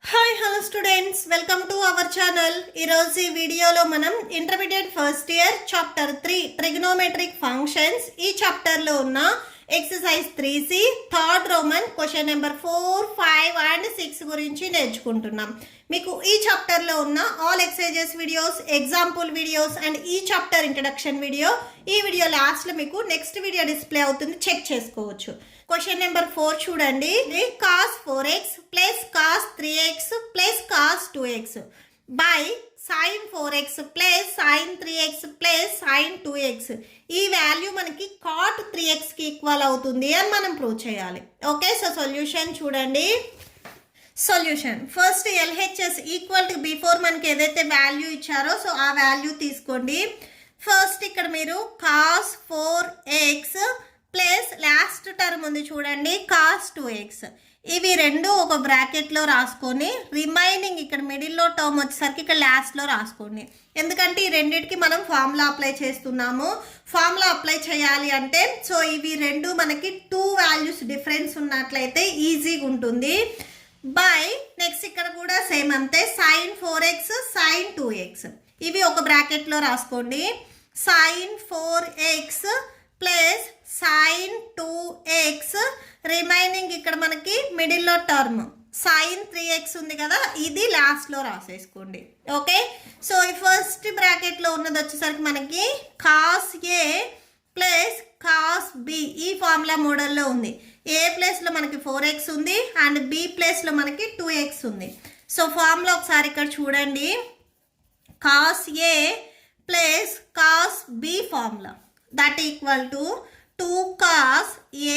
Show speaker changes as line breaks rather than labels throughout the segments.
Hi hello students, welcome to our channel. ఈరోజు ఈ వీడియోలో మనం intermediate first year chapter 3 trigonometric functions ఈ చాప్టర్లో ఉన్న exercise 3C third Roman question number 4, 5 and 6 గురించి నేర్చుకుంటున్నాం. మీకు ఈ చాప్టర్లో ఉన్న all exercises videos, example videos and ఈ చాప్టర్ ఇంట్రడక్షన్ వీడియో ఈ వీడియో లాస్ట్లో మీకు నెక్స్ట్ వీడియో డిస్ప్లే అవుతుంది, చెక్ చేసుకోవచ్చు. క్వశ్చన్ నెంబర్ 4 చూడండి. cos 4x plus cos 3x plus cos 2x by sin 4x plus sin 3x plus sin 2x ఈ value మనకి cot 3x కి ఈక్వల్ అవుతుంది అని మనం ప్రూవ్ చేయాలి. ఓకే, సో సొల్యూషన్ చూడండి. Solution first LHS equal to before మనకి ఏదైతే వాల్యూ ఇచ్చారో సో ఆ వాల్యూ తీసుకోండి. ఫస్ట్ ఇక్కడ మీరు cos 4x plus last term ఉంది చూడండి cos 2x ఇవి రెండు ఒక బ్రాకెట్లో రాసుకొని రిమైనింగ్ ఇక్కడ మిడిల్లో టర్మ్ వచ్చేసరికి ఇక్కడ లాస్ట్లో రాసుకోండి. ఎందుకంటే ఈ రెండింటికి మనం ఫార్ములా అప్లై చేస్తున్నాము. ఫార్ములా అప్లై చేయాలి అంటే సో ఇవి రెండు మనకి 2 వాల్యూస్ డిఫరెన్స్ ఉన్నట్లయితే ఈజీగా ఉంటుంది. బై నెక్స్ట్ ఇక్కడ కూడా సేమ్ అంతే sin 4x sin 2x ఇవి ఒక బ్రాకెట్లో రాసుకోండి. sin 4x plus sin 2x remaining ఇక్కడ మనకి మిడిల్లో టర్మ్ sin 3x ఉంది కదా, ఇది లాస్ట్లో రాసేసుకోండి. ఓకే, సో ఈ ఫస్ట్ బ్రాకెట్లో ఉన్నది వచ్చేసరికి మనకి cos a plus cos b ఈ ఫార్ములా మోడల్లో ఉంది. ఏ ప్లేస్లో మనకి 4x ఉంది అండ్ b ప్లేస్లో మనకి 2x ఉంది. సో ఫార్ములా ఒకసారి ఇక్కడ చూడండి. cos a plus cos b formula that equal to 2 cos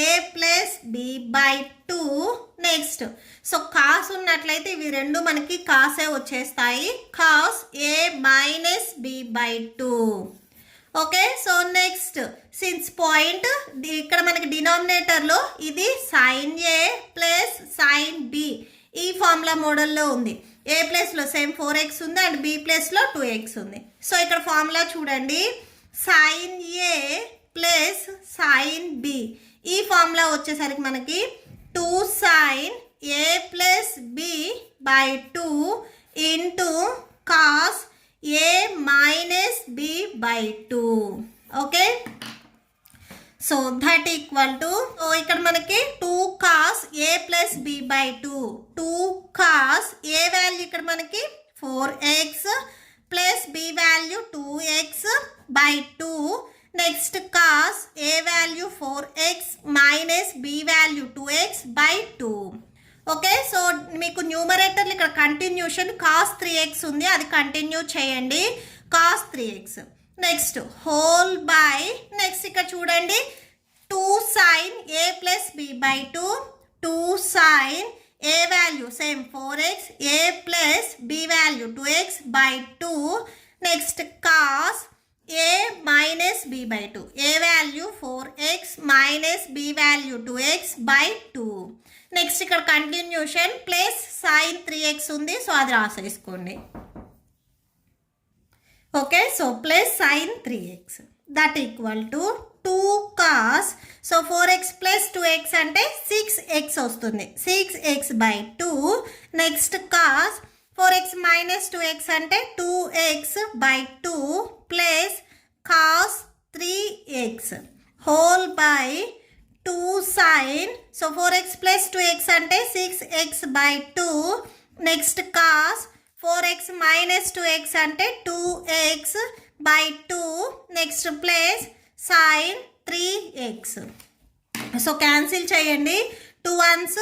a plus b by 2. Next so cos ఉన్నట్లయితే ఇవి రెండు మనకి కాసే వచ్చేస్తాయి, cos a minus b by 2. Okay, so next since point ఇక్కడ మనకి డినామినేటర్లో ఇది sin a plus sin b ఈ ఫార్ములా మోడల్లో ఉంది. ఏ ప్లేస్లో సేమ్ 4x ఉంది అండ్ b ప్లేస్లో 2x ఉంది. సో ఇక్కడ ఫార్ములా చూడండి. sin a plus sin b ఈ ఫార్ములా వచ్చేసరికి మనకి 2 sin a plus b by 2 into cos a minus b by 2. Okay, so that equal to so ఇక్కడ మనకి 2 cos a plus b by 2 2 cos a value ఇక్కడ మనకి 4x plus b value 2x by 2. Next cos a value 4x minus b value 2x by 2. Okay, so మీకు న్యూమరేటర్లు ఇక్కడ continuation cos 3x ఉంది, అది continue చేయండి cos 3x. Next whole by next ఇక్కడ చూడండి 2 sin a plus b by 2 2 sin a value same 4x a plus b value 2x by 2. Next cos a minus b by 2 a value 4x minus b value 2x by 2. Next ఇక్కడ continuation plus sin 3x ఉంది, so అది రాసేసుకోండి. Okay, so plus sin 3x that equal to 2 cos so 4x plus 2x అంటే 6x వస్తుంది, 6x by 2. Next cos 4x minus 2x అంటే 2x by 2 plus cos 3x whole by 2 sin so 4x plus 2x అంటే 6x by 2. Next cos 4x minus 2x అంటే 2x by 2. Next plus sin 3x so cancel చేయండి. 2 1s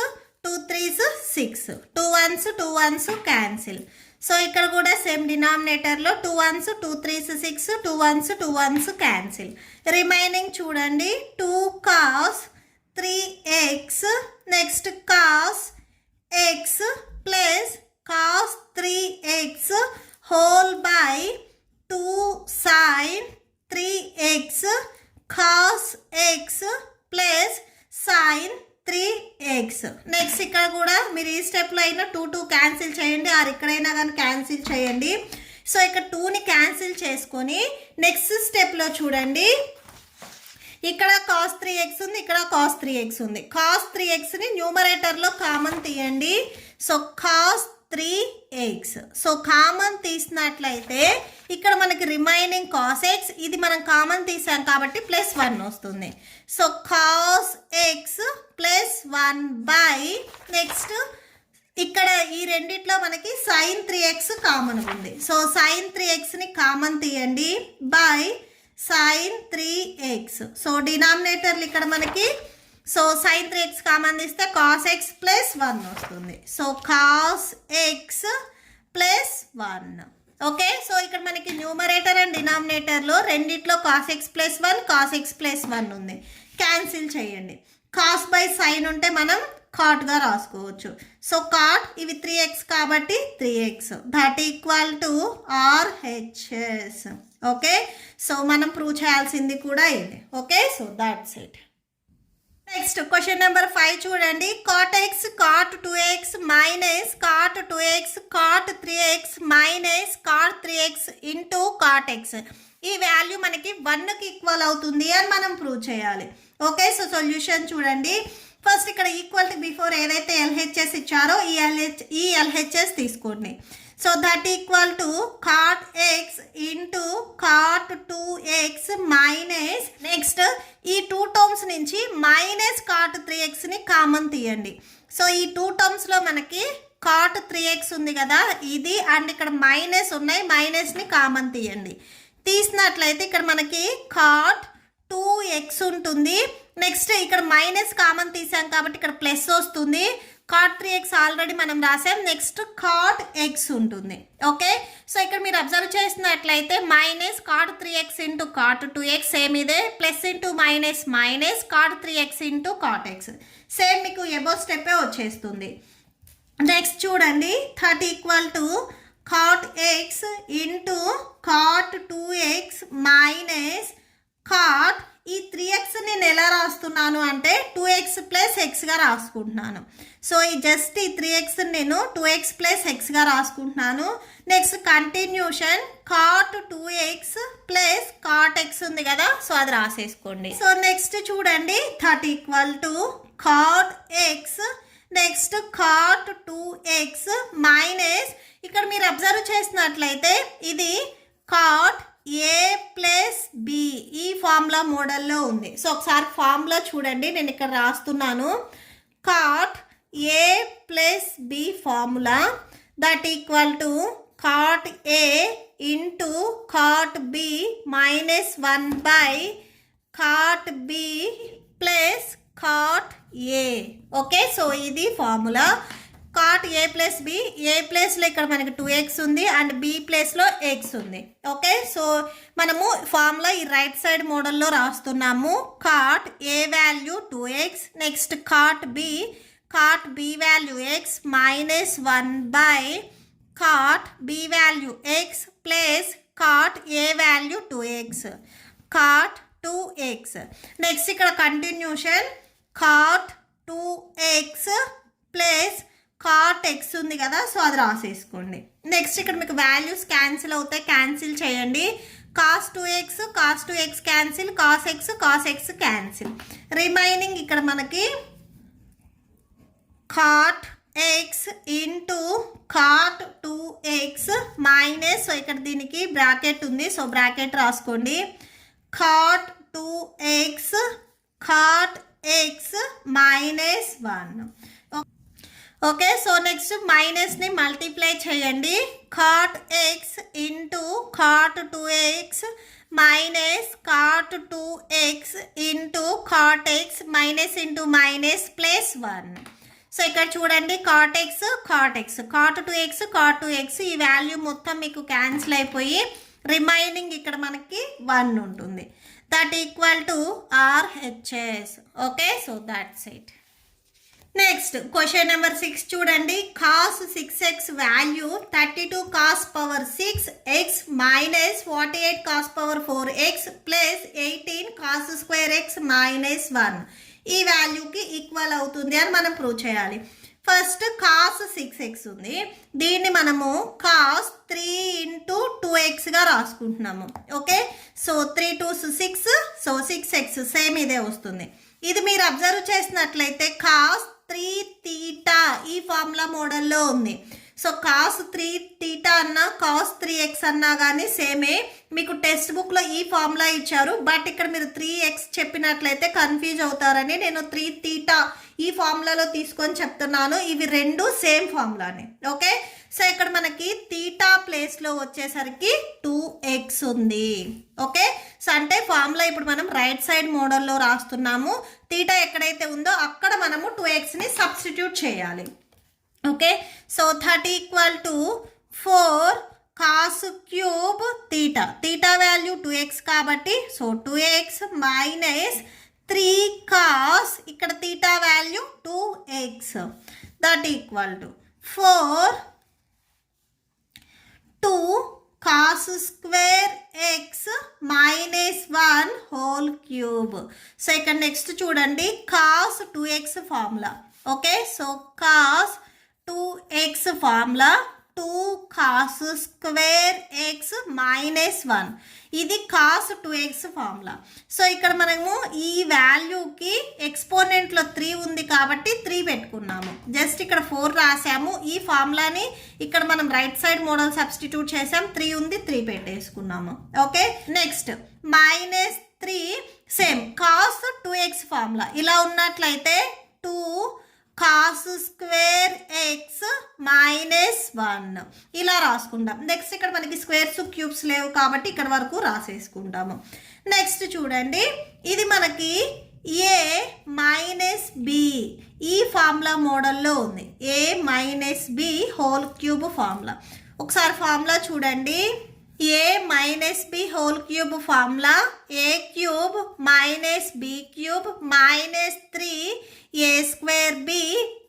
2 3s 6 2 1s 2 1s cancel. So ఇక్కడ కూడా same డినామినేటర్లో 2 1s 2 3s 6 2 1s 2 1s cancel. Remaining చూడండి 2 cos 3x next cos x plus cos 3x whole by 2 sin 3x cos x plus sin 3x. Next ఇక్కడ కూడా మీరు ఈ స్టెప్లో అయినా 2 2 cancel చేయండి, ఆర్ ఇక్కడైనా కానీ క్యాన్సిల్ చేయండి. సో ఇక్కడ 2ని క్యాన్సిల్ చేసుకొని నెక్స్ట్ స్టెప్లో చూడండి. ఇక్కడ cos 3x ఉంది, ఇక్కడ cos 3x ఉంది. cos 3xని న్యూమరేటర్లో కామన్ తీయండి. So cos 3x. So common తీసినట్లయితే ఇక్కడ మనకి రిమైనింగ్ cos x, ఇది మనం కామన్ తీసాం కాబట్టి +1 వస్తుంది. So cos x +1 by next ఇక్కడ ఈ రెండిట్లో మనకి sin 3x కామన్ ఉంది. సో sin 3xని కామన్ తీయండి బై sin 3x. సో డినామినేటర్లు ఇక్కడ మనకి సో sin 3x కామన్ తీస్తే cos x +1 వస్తుంది. So cos x +1. Okay, so ఇక్కడ మనకి న్యూమరేటర్ అండ్ డినామినేటర్లో రెండిట్లో cos x +1 cos x +1 ఉంది. క్యాన్సిల్ చేయండి. cos బై sin ఉంటే మనం కాట్గా రాసుకోవచ్చు. సో కాట్ ఇవి 3x కాబట్టి 3x that equal to RHS. Okay, so మనం ప్రూవ్ చేయాల్సింది కూడా ఇది. Okay, so that's it. Next question number 5 చూడండి. cot x cot 2x minus cot 2x cot 3x minus cot 3x into cot x ఈ value మనకి 1కి equal అవుతుంది అని మనం ప్రూవ్ చేయాలి. ఓకే, సో సొల్యూషన్ చూడండి. ఫస్ట్ ఇక్కడ ఈక్వల్ టు బిఫోర్ ఏదైతే LHS ఇచ్చారో ఈ LHS తీసుకోండి. So that equal to cot x into cot 2x minus next ఈ 2 టర్మ్స్ నుంచి మైనస్ cot 3xని కామన్ తీయండి. సో ఈ 2 టర్మ్స్లో మనకి cot 3x ఉంది కదా, ఇది అండ్ ఇక్కడ మైనస్ ఉన్నాయి, మైనస్ని కామన్ తీయండి. తీసినట్లయితే ఇక్కడ మనకి cot 2x ఉంటుంది. నెక్స్ట్ ఇక్కడ మైనస్ కామన్ తీసాం కాబట్టి ఇక్కడ ప్లస్ వస్తుంది. cot 3x ఆల్రెడీ మనం రాసాం. నెక్స్ట్ cot x ఉంటుంది. ఓకే, సో ఇక్కడ మీరు అబ్జర్వ్ చేసినట్లయితే minus cot 3x into cot 2x same ఇదే, plus into minus minus cot 3x into cot x same మీకు ఎబో స్టెప్పే వచ్చేస్తుంది. నెక్స్ట్ చూడండి, that equal to cot x into cot 2x minus cot ఈ 3x నేను ఎలా రాస్తున్నాను అంటే 2x ప్లస్ ఎక్స్గా రాసుకుంటున్నాను. సో ఈ జస్ట్ ఈ 3x నేను 2x ప్లస్ ఎక్స్గా రాసుకుంటున్నాను. Next continuation cot 2x plus cot x ఉంది కదా, సో అది రాసేసుకోండి. సో నెక్స్ట్ చూడండి, that equal to cot x next cot 2x minus ఇక్కడ మీరు అబ్జర్వ్ చేసినట్లయితే ఇది cot a ప్లస్ b ఈ ఫార్ములా మోడల్లో ఉంది. సో ఒకసారి ఫార్ములా చూడండి, నేను ఇక్కడ రాస్తున్నాను. cot a plus b formula that equal to cot a into cot b minus 1 by cot b plus cot a. Okay, so ఇది formula. cot a plus b, A ప్లేస్లో ఇక్కడ మనకి 2x ఉంది అండ్ b ప్లేస్లో x ఉంది. Okay, so మనము formula ఈ right side మోడల్లో రాస్తున్నాము. cot a value 2x next cot b value x minus 1 by cot b value x plus cot a value 2x cot 2x. Next ఇక్కడ continuation cot 2x plus cot x ఉంది కదా, so అది రాసేసుకోండి. Next ఇక్కడ మీకు values cancel అవుతాయి, cancel చేయండి. cos 2x cancel, cos x cancel. Remaining ఇక్కడ మనకి cot x into cot 2x minus, so ఇక్కడ దీనికి బ్రాకెట్ ఉంది, సో బ్రాకెట్ రాసుకోండి. cot 2x cot x minus 1. Okay, so next మైనస్ని మల్టిప్లై చేయండి. cot x into cot 2x minus cot 2x into cot x minus into minus plus 1. So ఇక్కడ చూడండి cot x cot 2x ఈ value మొత్తం మీకు cancel అయిపోయి remaining ఇక్కడ మనకి 1 ఉంటుంది. That equal to RHS. Okay, so that's it. Next question number 6 చూడండి. cos 6x value 32 cos power 6x minus 48 cos power 4x plus 18 cos square x minus 1 ఈ వాల్యూకి equal అవుతుంది అని మనం ప్రూవ్ చేయాలి. ఫస్ట్ cos 6x ఉంది, దీన్ని మనము cos 3 into 2xగా రాసుకుంటున్నాము. Okay, so 3 2 6, so 6x same ఇదే వస్తుంది. ఇది మీరు అబ్జర్వ్ చేసినట్లయితే cos 3 θ ఈ ఫార్ములా మోడల్లో ఉంది. సో కాస్ 3θ అన్నా కాస్ 3x అన్నా కానీ సేమే. మీకు టెక్స్ట్ బుక్లో ఈ ఫార్ములా ఇచ్చారు, బట్ ఇక్కడ మీరు 3x చెప్పినట్లయితే కన్ఫ్యూజ్ అవుతారని నేను 3θ ఈ ఫార్ములాలో తీసుకొని చెప్తున్నాను. ఇవి రెండు సేమ్ ఫార్ములానే. ఓకే, సో ఇక్కడ మనకి తీటా ప్లేస్లో వచ్చేసరికి 2x ఉంది. ఓకే, సో అంటే ఫార్ములా ఇప్పుడు మనం రైట్ సైడ్ మోడల్లో రాస్తున్నాము. తీటా ఎక్కడైతే ఉందో అక్కడ మనము 2xని సబ్స్టిట్యూట్ చేయాలి. Okay, so that equal to 4 cos cube theta. Theta value 2x కాబట్టి సో 2x మైనస్ 3 కాస్ ఇక్కడ theta value 2x that equal to 4 2 cos square x minus 1 whole cube. So ఇక్కడ నెక్స్ట్ చూడండి cos 2x formula. Okay, so cos 2x formula 2 cos square x minus 1, ఇది cos 2x formula. So ఇక్కడ మనము ఈ వాల్యూకి ఎక్స్పోనెంట్లో 3 ఉంది కాబట్టి 3 పెట్టుకున్నాము. జస్ట్ ఇక్కడ 4 రాసాము. ఈ ఫార్ములాని ఇక్కడ మనం రైట్ సైడ్ మోడల్ సబ్స్టిట్యూట్ చేసాం. 3 ఉంది, 3 పెట్టేసుకున్నాము. Okay, next minus 3 same cos 2x formula. ఇలా ఉన్నట్లయితే 2 కాస్ స్క్వేర్ x మైనస్ 1 ఇలా రాసుకుంటాం. నెక్స్ట్ ఇక్కడ మనకి స్క్వేర్స్ క్యూబ్స్ లేవు కాబట్టి ఇక్కడ వరకు రాసేసుకుంటాము. నెక్స్ట్ చూడండి, ఇది మనకి a మైనస్ b ఈ ఫార్ములా మోడల్లో ఉంది. a minus b whole cube formula. ఒకసారి ఫార్ములా చూడండి. a minus b whole cube formula a cube minus b cube minus 3a square b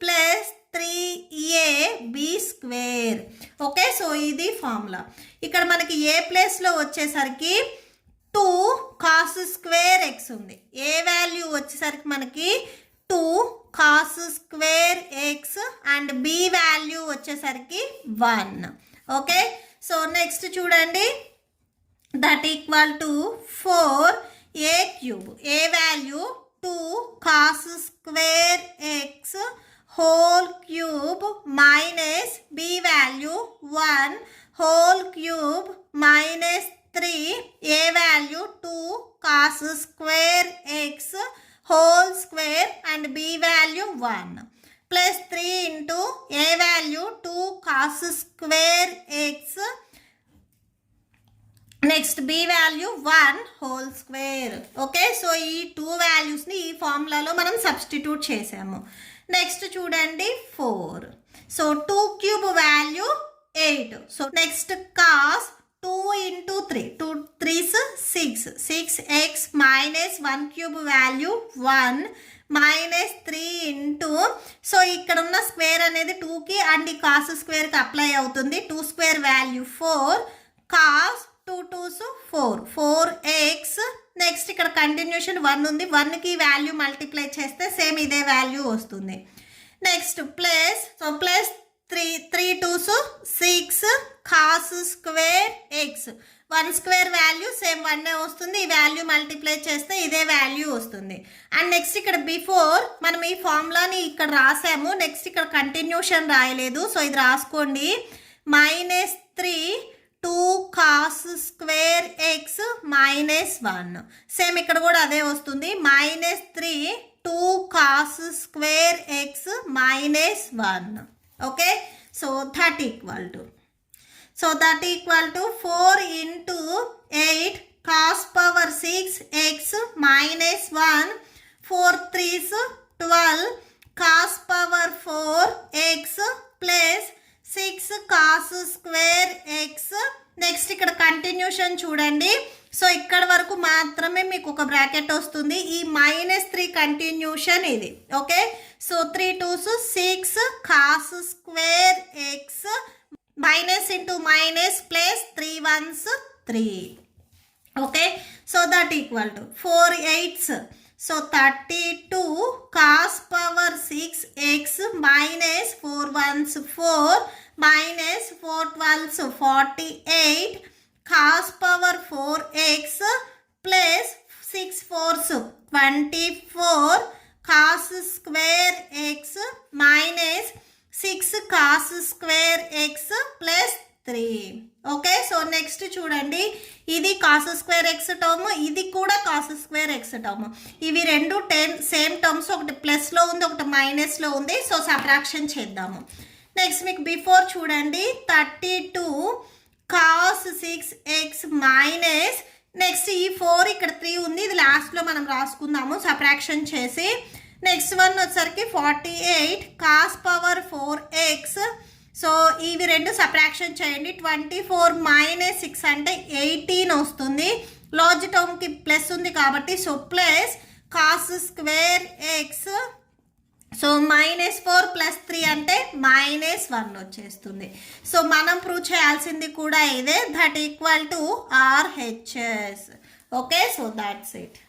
plus 3ab square. Okay, so ఇది formula. ఇక్కడ మనకి ఏ ప్లేస్లో వచ్చేసరికి 2 కాస్ స్క్వేర్ x ఉంది. ఏ value వచ్చేసరికి మనకి 2 cos square x and b value వచ్చేసరికి 1. Okay, so next చూడండి, that equal to 4a cube. A value 2 cos square x whole cube minus b value 1 whole cube minus 3, A value 2 cos square x whole square and b value 1 plus 3 into A value 2 cos square x next b value 1 whole square. Okay, so ఈ 2 వాల్యూస్ని ఈ ఫార్ములాలో మనం substitute చేసాము. Next చూడండి 4. So 2 cube value 8. So next cos 2 into 3 2 3s 6 6x minus 1 cube value 1 minus 3 into, so ఇక్కడ ఉన్న square అనేది 2కి అండ్ ఈ కాస్ స్క్వేర్కి అప్లై అవుతుంది. 2 square value 4 cos 2 2s 4 4x. Next ఇక్కడ కంటిన్యూషన్ 1 ఉంది. 1కి వాల్యూ మల్టిప్లై చేస్తే సేమ్ ఇదే వాల్యూ వస్తుంది. Next plus, so plus 3 2s 6 cos square x. 1 square value same 1 వస్తుంది. ఈ వాల్యూ మల్టిప్లై చేస్తే ఇదే వాల్యూ వస్తుంది. అండ్ నెక్స్ట్ ఇక్కడ బిఫోర్ మనం ఈ ఫార్ములాని ఇక్కడ రాసాము. నెక్స్ట్ ఇక్కడ కంటిన్యూషన్ రాయలేదు, సో ఇది రాసుకోండి. Minus 3 2 cos square x minus 1 same ఇక్కడ కూడా అదే వస్తుంది. Minus 3 2 cos square x minus 1. Okay, so that equal to, so that equal to 4 into 8 cos power 6 x minus 1 4 3s 12 cos power 4 x plus 6 cos square x. Next ఇక్కడ continuation చూడండి. So ఇక్కడ వరకు మాత్రమే మీకు ఒక బ్రాకెట్ వస్తుంది. ఈ minus 3 continuation ఇది. Okay, so 3 2s 6 cos square x minus into minus plus 3 1s 3. Okay, so that equal to 4 8s, so 32 cos power 6 x minus 4 1s 4 minus 4 12s 48 cos power 4 x plus 6 4s 24 cos square x minus 6 cos square x plus 3. Okay, so next చూడండి, ఇది cos square X term, ఇది కూడా cos square X term. ఇవి రెండు same terms, ఒకటి ప్లస్లో ఉంది ఒకటి మైనస్లో ఉంది. సో సబ్ట్రాక్షన్ చేద్దాము. నెక్స్ట్ మీకు బిఫోర్ చూడండి, 32 కాస్ 6x మైనస్, నెక్స్ట్ ఈ 4 ఇక్కడ 3 ఉంది, ఇది లాస్ట్లో మనం రాసుకుందాము సబ్ట్రాక్షన్ చేసి. నెక్స్ట్ వన్ వచ్చేసరికి 48 కాస్ పవర్ 4x. సో ఇవి రెండు సబ్ట్రాక్షన్ చేయండి. 24 మైనస్ 6 అంటే 18 వస్తుంది. లార్జ్ టర్మ్కి ప్లస్ ఉంది కాబట్టి so plus cos square X. So -4 plus 3 అంటే -1 వచ్చేస్తుంది. సో మనం ప్రూవ్ చేయాల్సింది కూడా ఇదే, that equal to RHS. Okay, so that's it.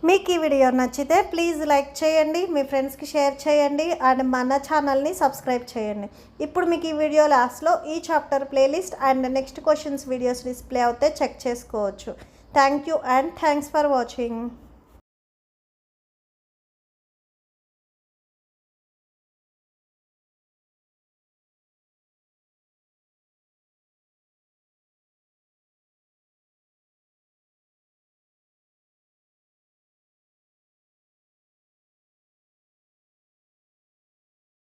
మీకు ఈ వీడియో నచ్చితే ప్లీజ్ లైక్ చేయండి, మీ ఫ్రెండ్స్కి షేర్ చేయండి, అండ్ మన ఛానల్ని సబ్స్క్రైబ్ చేయండి. ఇప్పుడు మీకు ఈ వీడియో లాస్ట్లో ఈ chapter playlist and next questions videos display అవుతే చెక్ చేసుకోవచ్చు. Thank you and thanks for watching.